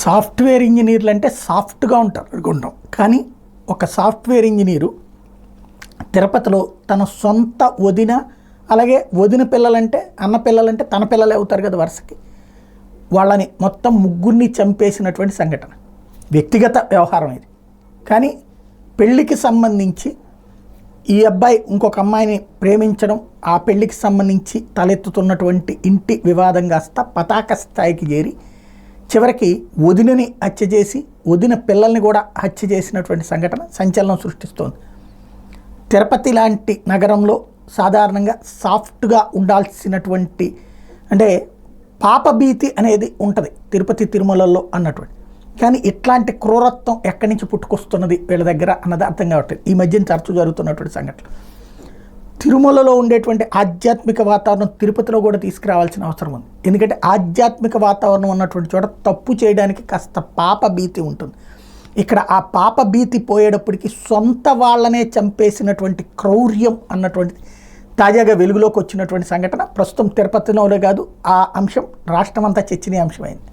Software ఇంజనీర్లు అంటే సాఫ్ట్గా ఉంటారు అనుకుంటాం, కానీ ఒక సాఫ్ట్వేర్ ఇంజనీరు తిరుపతిలో తన సొంత వదిన, అలాగే వదిన పిల్లలంటే అన్న పిల్లలంటే తన పిల్లలే అవుతారు కదా వరుసకి, వాళ్ళని మొత్తం ముగ్గురిని చంపేసినటువంటి సంఘటన. వ్యక్తిగత వ్యవహారం ఇది. కానీ పెళ్ళికి సంబంధించి ఈ అబ్బాయి ఇంకొక అమ్మాయిని ప్రేమించడం, ఆ పెళ్ళికి సంబంధించి తలెత్తుతున్నటువంటి ఇంటి వివాదం కాస్త పతాక స్థాయికి చేరి చివరికి వదినని హత్య చేసి వదిన పిల్లల్ని కూడా హత్య చేసినటువంటి సంఘటన సంచలనం సృష్టిస్తోంది. తిరుపతి లాంటి నగరంలో సాధారణంగా సాఫ్ట్గా ఉండాల్సినటువంటి, అంటే పాపభీతి అనేది ఉంటుంది తిరుపతి తిరుమలలో అన్నటువంటి, కానీ ఇట్లాంటి క్రూరత్వం ఎక్కడి నుంచి పుట్టుకొస్తున్నది వీళ్ళ దగ్గర అన్నది అర్థం కావట్లేదు. ఈ మధ్యన తరచూ జరుగుతున్నటువంటి సంఘటనలు. తిరుమలలో ఉండేటువంటి ఆధ్యాత్మిక వాతావరణం తిరుపతిలో కూడా తీసుకురావాల్సిన అవసరం ఉంది. ఎందుకంటే ఆధ్యాత్మిక వాతావరణం ఉన్నటువంటి చోట తప్పు చేయడానికి కాస్త పాప భీతి ఉంటుంది. ఇక్కడ ఆ పాప భీతి పోయేటప్పటికి సొంత వాళ్ళనే చంపేసినటువంటి క్రౌర్యం అన్నటువంటిది తాజాగా వెలుగులోకి వచ్చినటువంటి సంఘటన. ప్రస్తుతం తిరుపతిలోనే కాదు, ఆ అంశం రాష్ట్రమంతా చర్చనీయాంశమైంది.